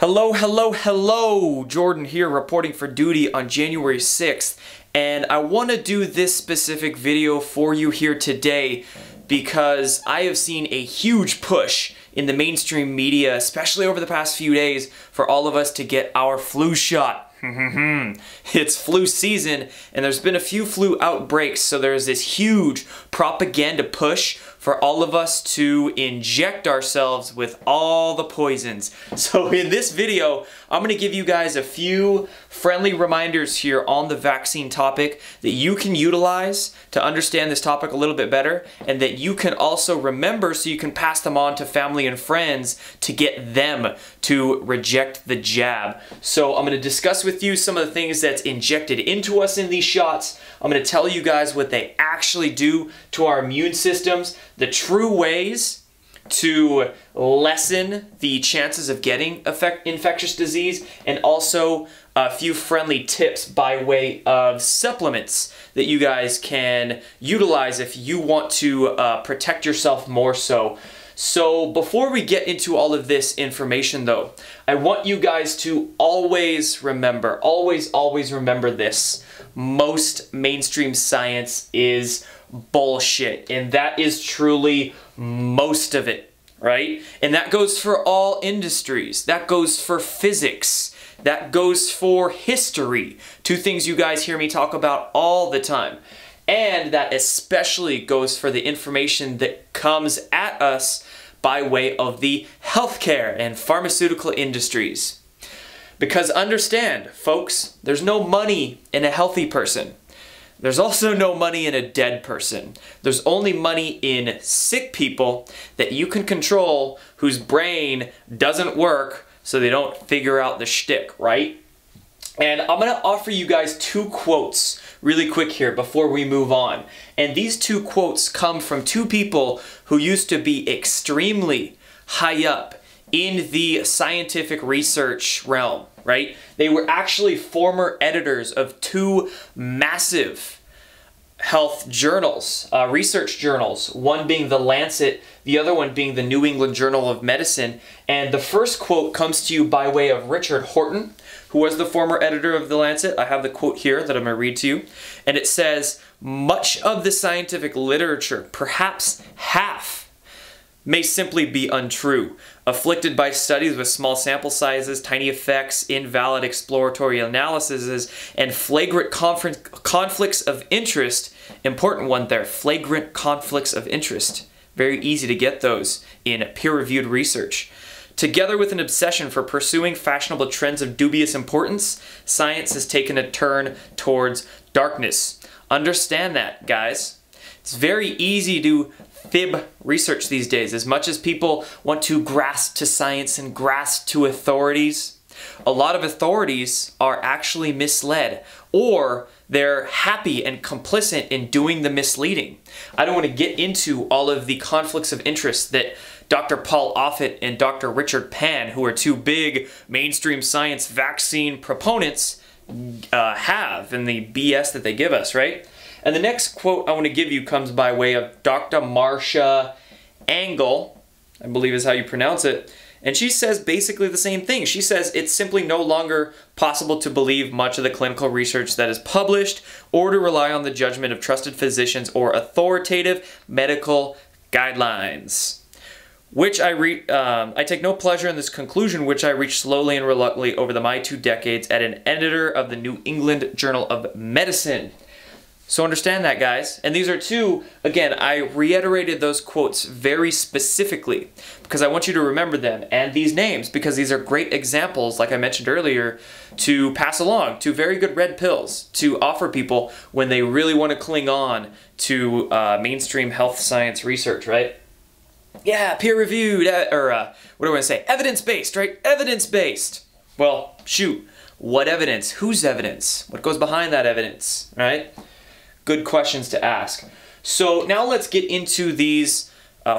Hello, hello, hello! Jordan here reporting for duty on January 6th, and I want to do this specific video for you here today because I have seen a huge push in the mainstream media, especially over the past few days, for all of us to get our flu shot. It's flu season, and there's been a few flu outbreaks, so there's this huge propaganda push for all of us to inject ourselves with all the poisons. So in this video, I'm going to give you guys a few friendly reminders here on the vaccine topic that you can utilize to understand this topic a little bit better, and that you can also remember so you can pass them on to family and friends to get them to reject the jab. So I'm going to discuss with you some of the things that's injected into us in these shots. I'm going to tell you guys what they actually do to our immune systems, the true ways to lessen the chances of getting infectious disease, and also a few friendly tips by way of supplements that you guys can utilize if you want to protect yourself more so. So before we get into all of this information though, I want you guys to always remember, always remember this. Most mainstream science is bullshit, and that is truly most of it, right? And that goes for all industries. That goes for physics. That goes for history. Two things you guys hear me talk about all the time. And that especially goes for the information that comes at us by way of the healthcare and pharmaceutical industries. Because understand, folks, there's no money in a healthy person. There's also no money in a dead person. There's only money in sick people that you can control, whose brain doesn't work so they don't figure out the shtick, right? And I'm going to offer you guys two quotes really quick here before we move on. And these two quotes come from two people who used to be extremely high up in the scientific research realm, right? They were actually former editors of two massive health journals, research journals, one being The Lancet, the other one being the New England Journal of Medicine. And the first quote comes to you by way of Richard Horton, who was the former editor of The Lancet. I have the quote here that I'm going to read to you. And it says, "Much of the scientific literature, perhaps half, may simply be untrue, afflicted by studies with small sample sizes, tiny effects, invalid exploratory analyses, and flagrant conflicts of interest." Important one there, flagrant conflicts of interest. Very easy to get those in peer-reviewed research. "Together with an obsession for pursuing fashionable trends of dubious importance, science has taken a turn towards darkness." Understand that, guys. It's very easy to fib research these days. As much as people want to grasp to science and grasp to authorities, a lot of authorities are actually misled, or they're happy and complicit in doing the misleading. I don't want to get into all of the conflicts of interest that Dr. Paul Offit and Dr. Richard Pan, who are two big mainstream science vaccine proponents, have, and the BS that they give us, right? And the next quote I want to give you comes by way of Dr. Marcia Engel, I believe is how you pronounce it, and she says basically the same thing. She says it's simply no longer possible to believe much of the clinical research that is published, or to rely on the judgment of trusted physicians or authoritative medical guidelines. Which I take no pleasure in this conclusion, which I reached slowly and reluctantly over my 2 decades as an editor of the New England Journal of Medicine. So understand that, guys. And these are two, again, I reiterated those quotes very specifically because I want you to remember them and these names, because these are great examples, like I mentioned earlier, to pass along, to very good red pills to offer people when they really want to cling on to mainstream health science research, right? Yeah, peer-reviewed, or what do I want to say? Evidence-based, right? Evidence-based. Well, shoot. What evidence? Whose evidence? What goes behind that evidence, right? Good questions to ask. So now let's get into these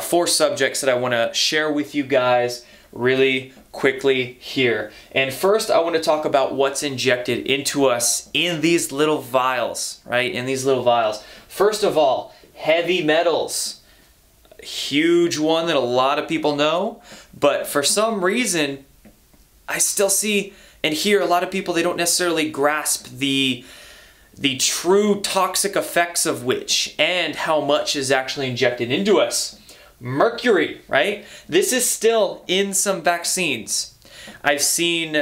4 subjects that I want to share with you guys really quickly here. And first, I want to talk about what's injected into us in these little vials, right? In these little vials. First of all, heavy metals. Huge one that a lot of people know, but for some reason I still see and hear a lot of people, they don't necessarily grasp the true toxic effects of which and how much is actually injected into us. Mercury, right? This is still in some vaccines. I've seen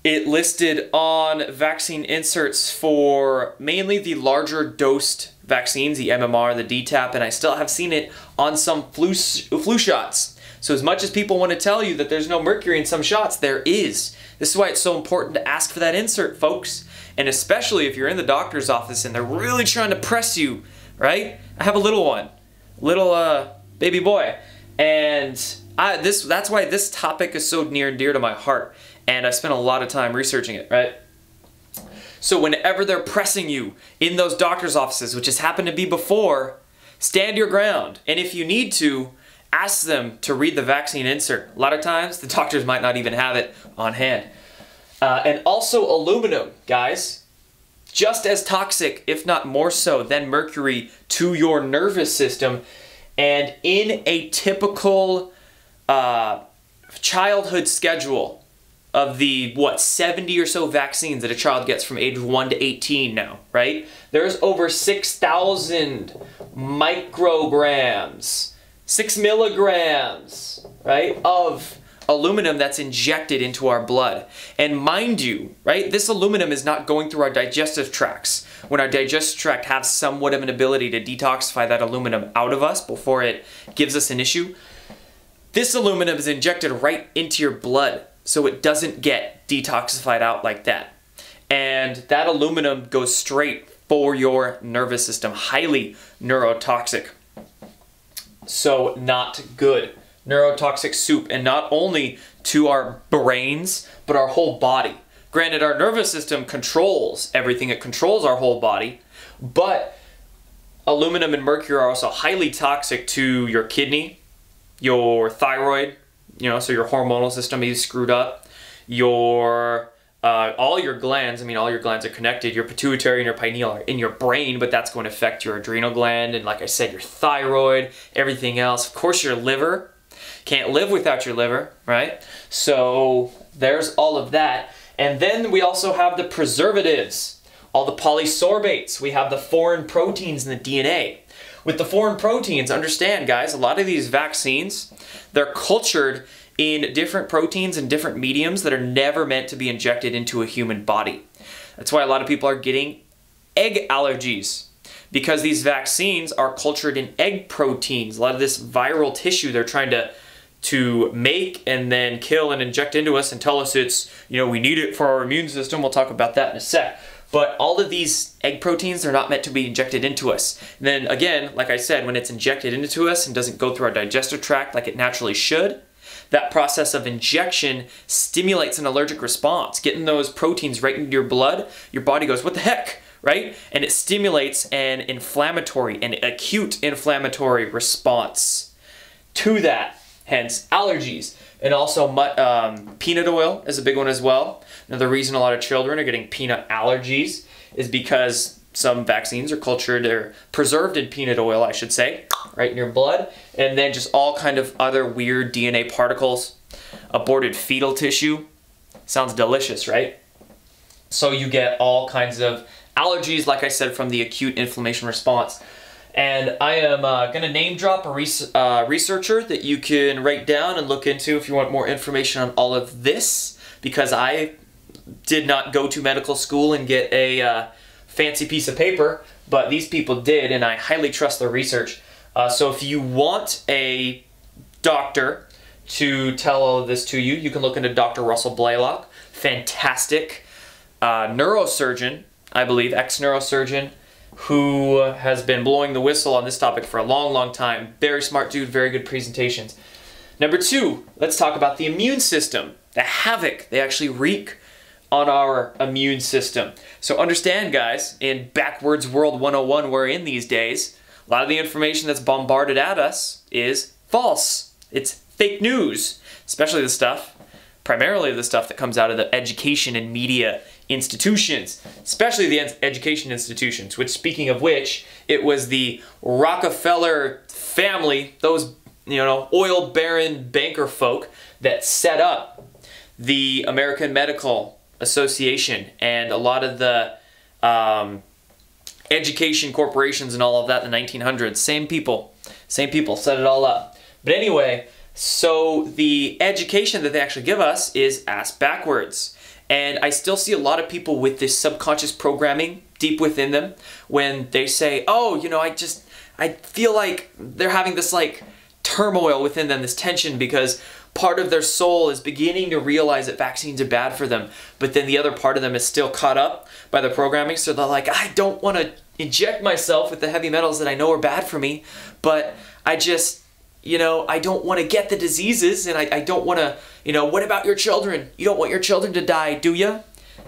it listed on vaccine inserts for mainly the larger dosed vaccines, the MMR, the DTaP, and I still have seen it on some flu shots. So as much as people want to tell you that there's no mercury in some shots, there is. This is why it's so important to ask for that insert, folks. And especially if you're in the doctor's office and they're really trying to press you, right? I have a little one, little baby boy, and that's why this topic is so near and dear to my heart, and I spent a lot of time researching it, right? So whenever they're pressing you in those doctor's offices, which has happened to be before, stand your ground, and if you need to, ask them to read the vaccine insert. A lot of times, the doctors might not even have it on hand. And also aluminum, guys, just as toxic, if not more so, than mercury to your nervous system. And in a typical childhood schedule of the, 70 or so vaccines that a child gets from age 1 to 18 now, right? There's over 6,000 micrograms, 6 milligrams, right, of aluminum that's injected into our blood. And mind you, right, this aluminum is not going through our digestive tracts. When our digestive tract has somewhat of an ability to detoxify that aluminum out of us before it gives us an issue, this aluminum is injected right into your blood so it doesn't get detoxified out like that. And that aluminum goes straight for your nervous system, highly neurotoxic. So not good. Neurotoxic soup, and not only to our brains, but our whole body. Granted, our nervous system controls everything. It controls our whole body, but aluminum and mercury are also highly toxic to your kidney, your thyroid, so your hormonal system is screwed up, your all your glands, all your glands are connected. Your pituitary and your pineal are in your brain, but that's going to affect your adrenal gland, and like I said, your thyroid, everything else. Of course, your liver. Can't live without your liver, right? So there's all of that. And then we also have the preservatives, all the polysorbates. We have the foreign proteins in the DNA. With the foreign proteins, understand, guys, a lot of these vaccines, they're cultured in different proteins and different mediums that are never meant to be injected into a human body. That's why a lot of people are getting egg allergies, because these vaccines are cultured in egg proteins. A lot of this viral tissue they're trying to make and then kill and inject into us and tell us it's, we need it for our immune system. We'll talk about that in a sec. But all of these egg proteins are not meant to be injected into us. And then again, like I said, when it's injected into us and doesn't go through our digestive tract like it naturally should, that process of injection stimulates an allergic response. Getting those proteins right into your blood, your body goes, what the heck, right? And it stimulates an inflammatory, an acute inflammatory response to that, hence allergies. And also peanut oil is a big one as well. Another reason a lot of children are getting peanut allergies is because some vaccines are cultured or preserved in peanut oil, I should say, right in your blood. And then just all kind of other weird DNA particles, aborted fetal tissue. Sounds delicious, right? So you get all kinds of allergies, like I said, from the acute inflammation response. And I am going to name drop a researcher that you can write down and look into if you want more information on all of this, because I did not go to medical school and get a fancy piece of paper, but these people did, and I highly trust their research. So if you want a doctor to tell all of this to you, you can look into Dr. Russell Blaylock. Fantastic neurosurgeon, I believe, ex-neurosurgeon, who has been blowing the whistle on this topic for a long, long time. Very smart dude, very good presentations. Number two, let's talk about the immune system, the havoc they actually wreak on our immune system. So understand, guys, in backwards world 101 we're in these days, a lot of the information that's bombarded at us is false. It's fake news, especially the stuff, primarily the stuff that comes out of the education and media institutions, especially the education institutions, which, speaking of which, it was the Rockefeller family, those, oil baron banker folk that set up the American Medical Association and a lot of the education corporations and all of that in the 1900s. Same people set it all up. But anyway, so the education that they actually give us is ass backwards. And I still see a lot of people with this subconscious programming deep within them when they say, oh, you know, I feel like they're having this like turmoil within them, this tension, because part of their soul is beginning to realize that vaccines are bad for them, but then the other part of them is still caught up by the programming, so they're like, I don't want to inject myself with the heavy metals that I know are bad for me, but I just, you know, I don't want to get the diseases, and I don't want to, you know, what about your children? You don't want your children to die, do you?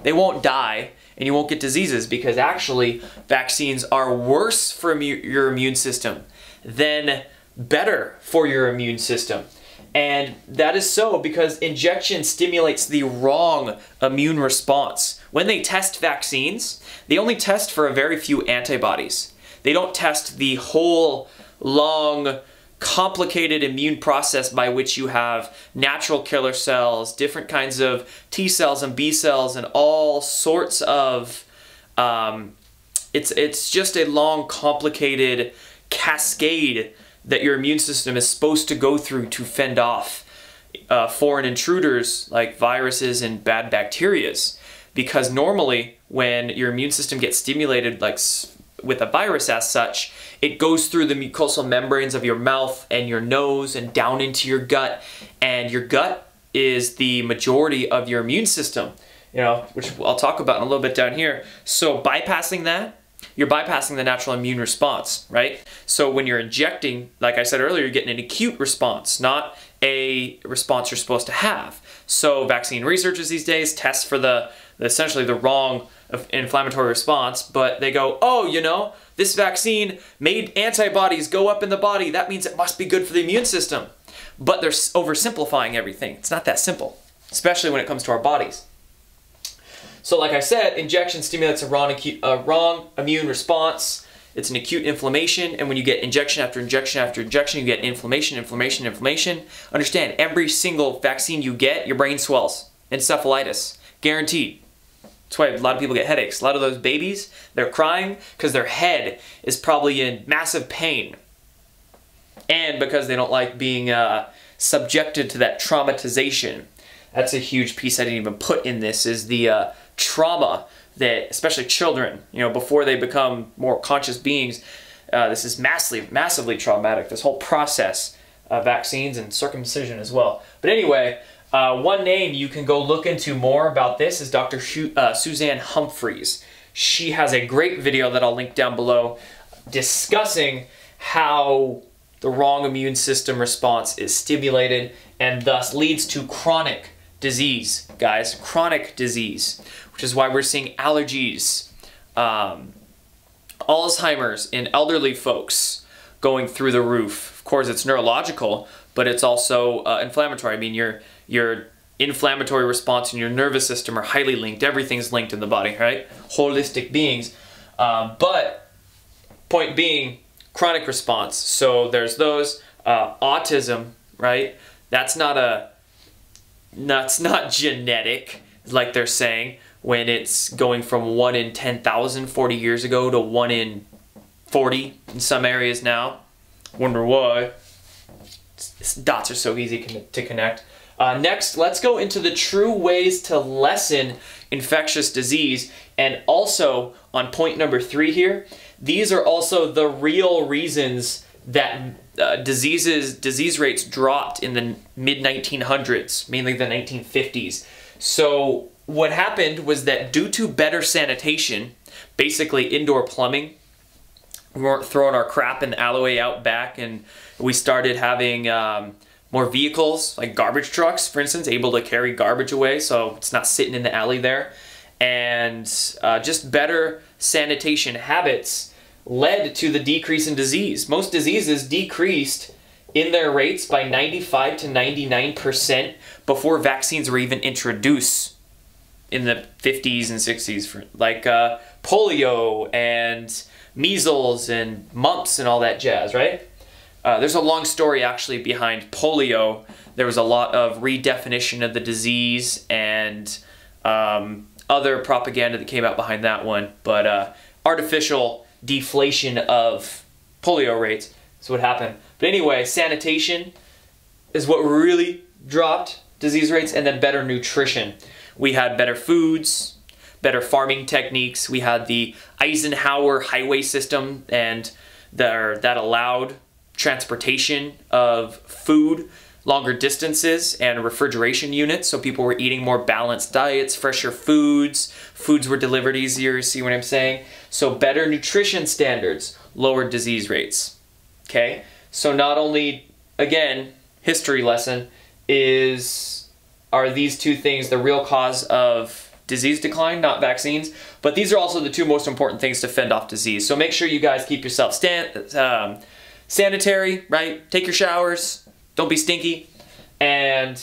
They won't die, and you won't get diseases, because actually vaccines are worse for your immune system than better for your immune system. And that is so because injection stimulates the wrong immune response. When they test vaccines, they only test for a very few antibodies. They don't test the whole long, complicated immune process by which you have natural killer cells, different kinds of T cells and B cells, and all sorts of, it's just a long, complicated cascade that your immune system is supposed to go through to fend off foreign intruders like viruses and bad bacterias. Because normally when your immune system gets stimulated like with a virus as such, it goes through the mucosal membranes of your mouth and your nose and down into your gut, and your gut is the majority of your immune system, you know, which I'll talk about in a little bit down here. So bypassing that, you're bypassing the natural immune response, right? So when you're injecting, like I said earlier, you're getting an acute response, not a response you're supposed to have. So vaccine researchers these days test for essentially the wrong inflammatory response, but they go, oh, you know, this vaccine made antibodies go up in the body. That means it must be good for the immune system. But they're oversimplifying everything. It's not that simple, especially when it comes to our bodies. So like I said, injection stimulates a wrong immune response. It's an acute inflammation, and when you get injection after injection after injection, you get inflammation, inflammation, inflammation. Understand, every single vaccine you get, your brain swells. Encephalitis, guaranteed. That's why a lot of people get headaches. A lot of those babies, they're crying because their head is probably in massive pain. And because they don't like being subjected to that traumatization. That's a huge piece I didn't even put in this, is the trauma that, especially children, you know, before they become more conscious beings, this is massively traumatic, this whole process of vaccines and circumcision as well. But anyway, one name you can go look into more about this is Dr. Suzanne Humphries. She has a great video that I'll link down below discussing how the wrong immune system response is stimulated and thus leads to chronic disease, guys, chronic disease, which is why we're seeing allergies, Alzheimer's in elderly folks going through the roof. Of course, it's neurological, but it's also inflammatory. I mean, your inflammatory response and your nervous system are highly linked. Everything's linked in the body, right? Holistic beings. But point being, chronic response. So there's those. Autism, right? That's not genetic, like they're saying, when it's going from 1 in 10,000 40 years ago to 1 in 40 in some areas now. Wonder why. Dots are so easy to connect. Next, let's go into the true ways to lessen infectious disease. And also, on point number 3 here, these are also the real reasons that disease rates dropped in the mid-1900s, mainly the 1950s. So what happened was that due to better sanitation, basically indoor plumbing, we weren't throwing our crap in the alleyway out back, and we started having more vehicles, like garbage trucks, for instance, able to carry garbage away so it's not sitting in the alley there. And just better sanitation habits led to the decrease in disease. Most diseases decreased in their rates by 95 to 99% before vaccines were even introduced in the 50s and 60s, like polio and measles and mumps and all that jazz, right? there's a long story actually behind polio. There was a lot of redefinition of the disease and other propaganda that came out behind that one. But artificial deflation of polio rates is what happened. But anyway, sanitation is what really dropped disease rates, and then better nutrition. We had better foods, better farming techniques. We had the Eisenhower highway system, and that allowed transportation of food longer distances and refrigeration units, so people were eating more balanced diets, fresher foods were delivered easier, you see what I'm saying? So better nutrition standards, lower disease rates, okay? So not only, again, history lesson, are these two things the real cause of disease decline, not vaccines, but these are also the two most important things to fend off disease. So make sure you guys keep yourself sanitary, right? Take your showers, don't be stinky, and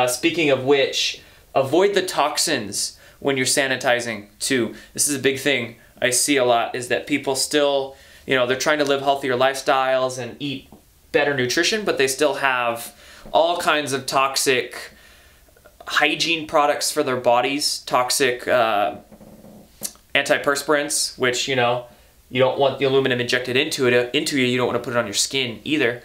speaking of which, avoid the toxins when you're sanitizing too. This is a big thing I see a lot, is that people still, you know, they're trying to live healthier lifestyles and eat better nutrition, but they still have all kinds of toxic hygiene products for their bodies, toxic antiperspirants, which, you know, you don't want the aluminum injected into you. You don't want to put it on your skin either.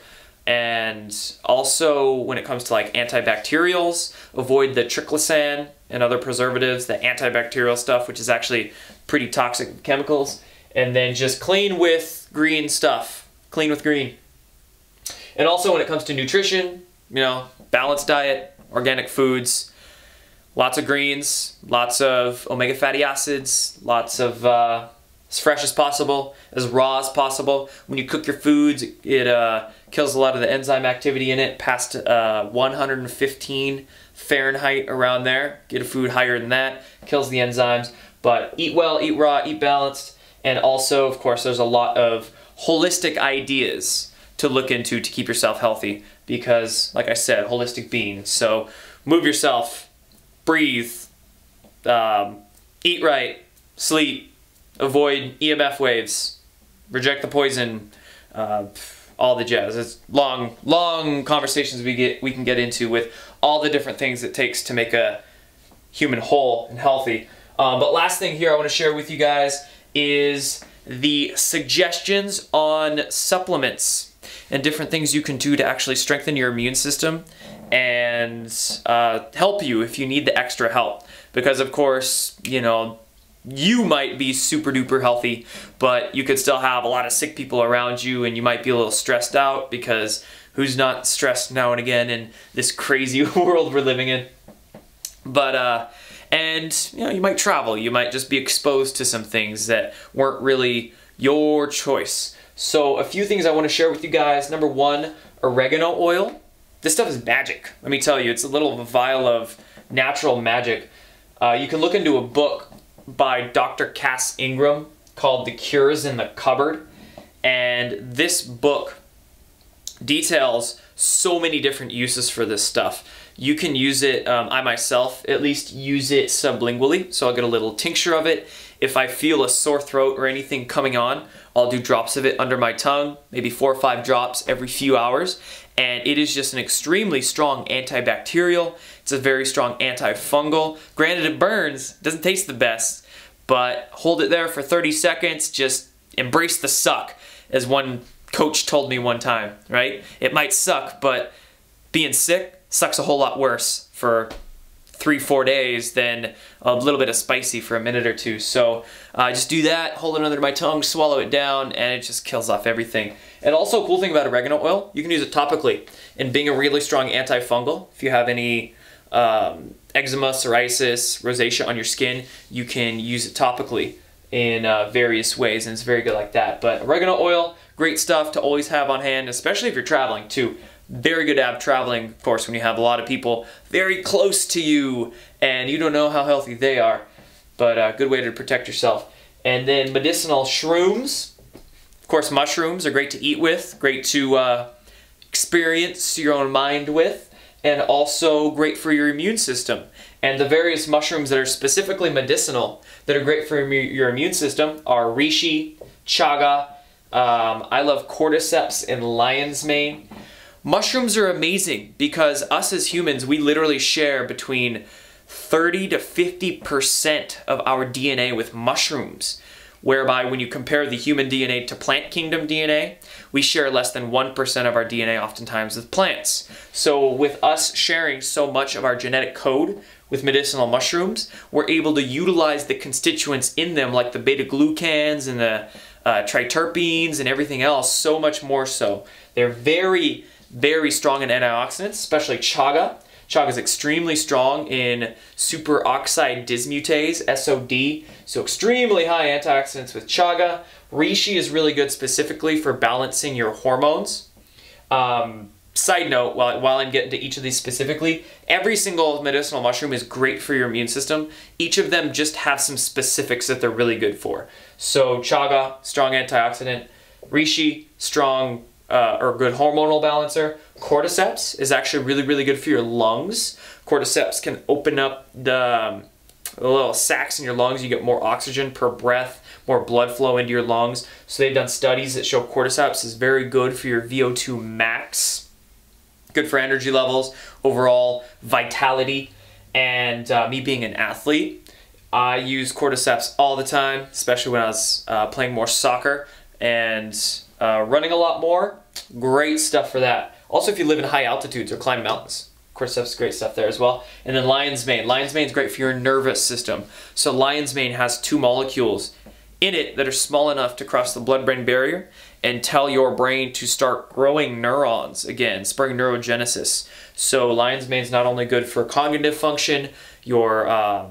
And also, when it comes to like antibacterials, avoid the triclosan and other preservatives, the antibacterial stuff, which is actually pretty toxic chemicals. And then just clean with green stuff. Clean with green. And also, when it comes to nutrition, you know, balanced diet, organic foods, lots of greens, lots of omega fatty acids, lots of as fresh as possible, as raw as possible. When you cook your foods, it kills a lot of the enzyme activity in it, past 115 Fahrenheit, around there. Get a food higher than that, kills the enzymes. But eat well, eat raw, eat balanced. And also, of course, there's a lot of holistic ideas to look into to keep yourself healthy, because, like I said, holistic being. So move yourself, breathe, eat right, sleep, avoid EMF waves, reject the poison, all the jazz. It's long conversations we can get into with all the different things it takes to make a human whole and healthy. But last thing here I want to share with you guys is the suggestions on supplements and different things you can do to actually strengthen your immune system and help you if you need the extra help. Because of course, you know, you might be super duper healthy, but you could still have a lot of sick people around you, and you might be a little stressed out, because who's not stressed now and again in this crazy world we're living in? But and you know, you might travel, you might just be exposed to some things that weren't really your choice. So a few things I want to share with you guys. Number one, oregano oil. This stuff is magic. Let me tell you, it's a little vial of natural magic. You can look into a book by Dr. Cass Ingram called The Cures in the Cupboard. And this book details so many different uses for this stuff. You can use it, I myself at least use it sublingually, so I'll get a little tincture of it. If I feel a sore throat or anything coming on, I'll do drops of it under my tongue, maybe 4 or 5 drops every few hours. And it is just an extremely strong antibacterial. It's a very strong antifungal. Granted, it burns, doesn't taste the best, but hold it there for 30 seconds, just embrace the suck, as one coach told me one time, right? It might suck, but being sick sucks a whole lot worse for 3-4 days than a little bit of spicy for a minute or two. So just do that, hold it under my tongue, swallow it down, and it just kills off everything. And also, a cool thing about oregano oil, you can use it topically. And being a really strong antifungal, if you have any eczema, psoriasis, rosacea on your skin, you can use it topically in various ways, and it's very good like that. But oregano oil, great stuff to always have on hand, especially if you're traveling too. Very good to have traveling, of course, when you have a lot of people very close to you and you don't know how healthy they are. But a good way to protect yourself. And then medicinal shrooms. Of course, mushrooms are great to eat with, great to experience your own mind with, and also great for your immune system. And the various mushrooms that are specifically medicinal, that are great for your immune system, are reishi, chaga, I love cordyceps and lion's mane. Mushrooms are amazing because us as humans, we literally share between 30 to 50% of our DNA with mushrooms, whereby when you compare the human DNA to plant kingdom DNA, we share less than 1% of our DNA oftentimes with plants. So with us sharing so much of our genetic code with medicinal mushrooms, we're able to utilize the constituents in them like the beta-glucans and the triterpenes and everything else so much more so. They're very, very strong in antioxidants, especially chaga. Chaga is extremely strong in superoxide dismutase, SOD, so extremely high antioxidants with chaga. Reishi is really good specifically for balancing your hormones. Side note, while I'm getting to each of these specifically, every single medicinal mushroom is great for your immune system. Each of them just have some specifics that they're really good for. So chaga, strong antioxidant. Reishi, strong or good hormonal balancer. Cordyceps is actually really, really good for your lungs. Cordyceps can open up the little sacs in your lungs. You get more oxygen per breath, more blood flow into your lungs. So they've done studies that show cordyceps is very good for your VO2 max. Good for energy levels, overall vitality, and me being an athlete, I use cordyceps all the time, especially when I was playing more soccer and running a lot more. Great stuff for that. Also, if you live in high altitudes or climb mountains, cordyceps is great stuff there as well. And then lion's mane. Lion's mane is great for your nervous system. So lion's mane has 2 molecules in it that are small enough to cross the blood-brain barrier and tell your brain to start growing neurons again, spurring neurogenesis. So lion's mane is not only good for cognitive function, your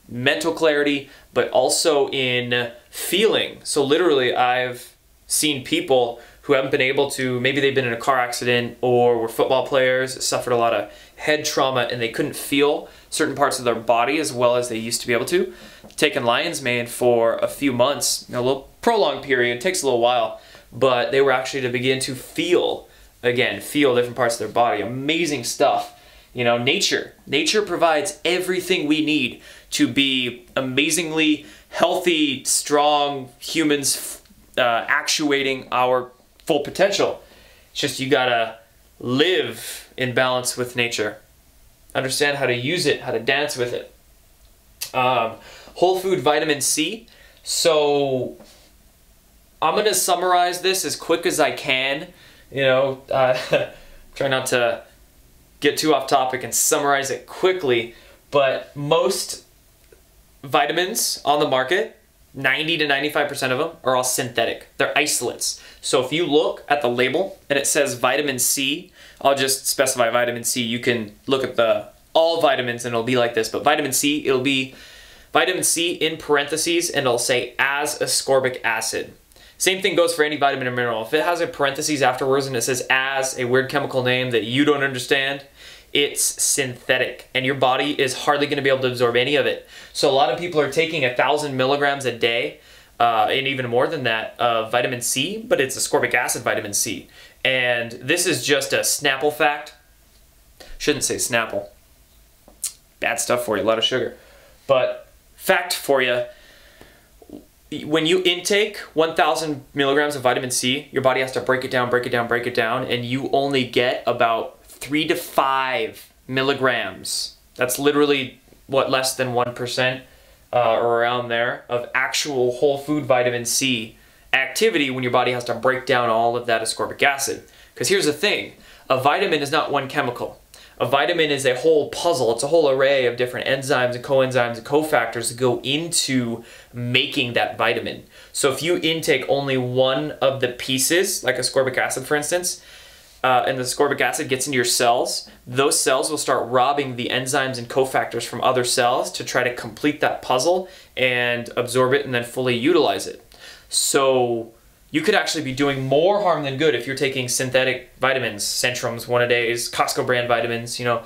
mental clarity, but also in feeling. So literally, I've seen people who haven't been able to, maybe they've been in a car accident or were football players, suffered a lot of head trauma, and they couldn't feel certain parts of their body as well as they used to be able to. Taking lion's mane for a few months, a little prolonged period, takes a little while, but they were actually to begin to feel, again, feel different parts of their body. Amazing stuff. You know, nature provides everything we need to be amazingly healthy, strong humans actuating our full potential. It's just you gotta live in balance with nature. Understand how to use it, how to dance with it. Whole food vitamin C. So I'm gonna summarize this as quick as I can. You know, try not to get too off topic and summarize it quickly, but most vitamins on the market, 90 to 95% of them are all synthetic. They're isolates. So if you look at the label and it says vitamin C, I'll just specify vitamin C. You can look at all vitamins and it'll be like this, but vitamin C, it'll be vitamin C in parentheses and it'll say as ascorbic acid. Same thing goes for any vitamin or mineral. If it has a parentheses afterwards and it says as a weird chemical name that you don't understand, it's synthetic and your body is hardly going to be able to absorb any of it. So a lot of people are taking 1,000 milligrams a day and even more than that of vitamin C, but it's ascorbic acid vitamin C. And this is just a Snapple fact. Shouldn't say Snapple. Bad stuff for you, a lot of sugar. But fact for you, when you intake 1,000 milligrams of vitamin C, your body has to break it down, and you only get about 3 to 5 milligrams. That's literally, what, less than 1% or around there of actual whole food vitamin C activity when your body has to break down all of that ascorbic acid. Because here's the thing, a vitamin is not one chemical. A vitamin is a whole puzzle. It's a whole array of different enzymes and coenzymes and cofactors that go into making that vitamin. So if you intake only one of the pieces, like ascorbic acid for instance, and the ascorbic acid gets into your cells, those cells will start robbing the enzymes and cofactors from other cells to try to complete that puzzle and absorb it and then fully utilize it. So you could actually be doing more harm than good if you're taking synthetic vitamins, Centrum's, one-a-days, Costco brand vitamins. You know,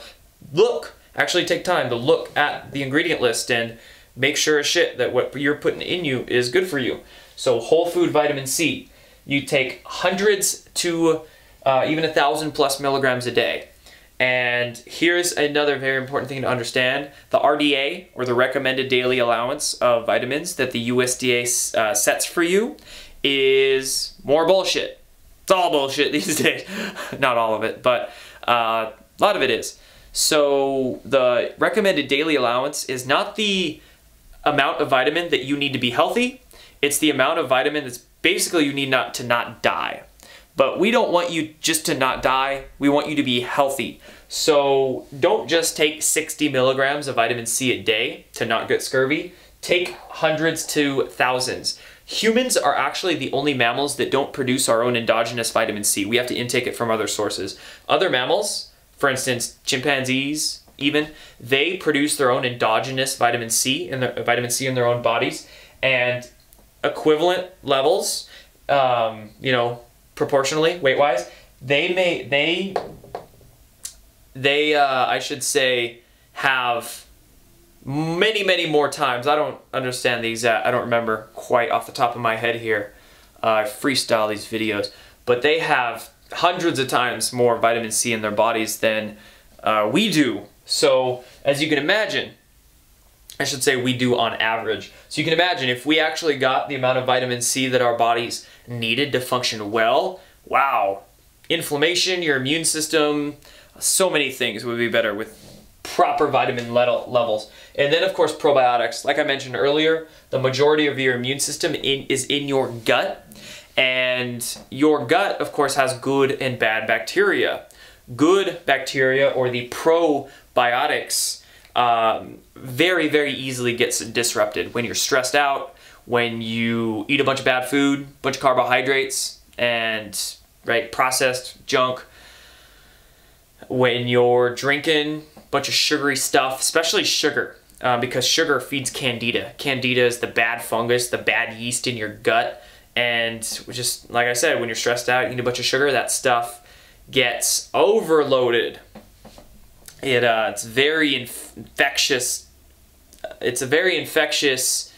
actually take time to look at the ingredient list and make sure as shit that what you're putting in you is good for you. So whole food vitamin C, you take hundreds to even 1,000 plus milligrams a day. And here's another very important thing to understand. The RDA, or the recommended daily allowance of vitamins that the USDA sets for you, is more bullshit. It's all bullshit these days. Not all of it, but a lot of it is. So the recommended daily allowance is not the amount of vitamin that you need to be healthy. It's the amount of vitamin that's basically you need to not die. But we don't want you just to not die. We want you to be healthy. So don't just take 60 milligrams of vitamin C a day to not get scurvy. Take hundreds to thousands. Humans are actually the only mammals that don't produce our own endogenous vitamin C. We have to intake it from other sources. Other mammals, for instance, chimpanzees even, they produce their own endogenous vitamin C in their own bodies, and equivalent levels, you know, proportionally, weight-wise, I should say, have many more times. I don't understand the exact, I don't remember quite off the top of my head here. I freestyle these videos, but they have hundreds of times more vitamin C in their bodies than we do. So as you can imagine, I should say we do on average. So you can imagine if we actually got the amount of vitamin C that our bodies needed to function well, wow, inflammation, your immune system, so many things would be better with proper vitamin levels. And then of course probiotics. Like I mentioned earlier, the majority of your immune system is in your gut, and your gut of course has good and bad bacteria. Good bacteria, or the probiotics, very easily gets disrupted when you're stressed out, when you eat a bunch of bad food, bunch of carbohydrates and processed junk, when you're drinking a bunch of sugary stuff, especially sugar, because sugar feeds candida. Candida is the bad fungus, the bad yeast in your gut, and just like I said, when you're stressed out, you eat a bunch of sugar, that stuff gets overloaded. It's very infectious. It's a very infectious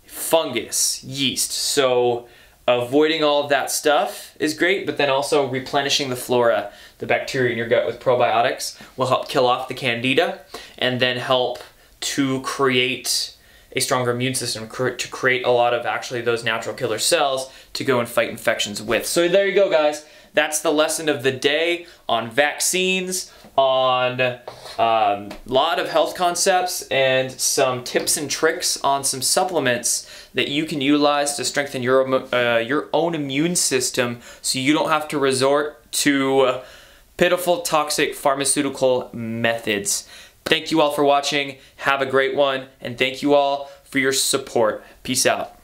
fungus, yeast. So avoiding all of that stuff is great, but then also replenishing the flora, the bacteria in your gut with probiotics will help kill off the candida and then help to create a stronger immune system, to create a lot of actually those natural killer cells to go and fight infections with. So there you go, guys. That's the lesson of the day on vaccines, on a lot of health concepts, and some tips and tricks on some supplements that you can utilize to strengthen your own immune system so you don't have to resort to pitiful, toxic pharmaceutical methods. Thank you all for watching. Have a great one, and thank you all for your support. Peace out.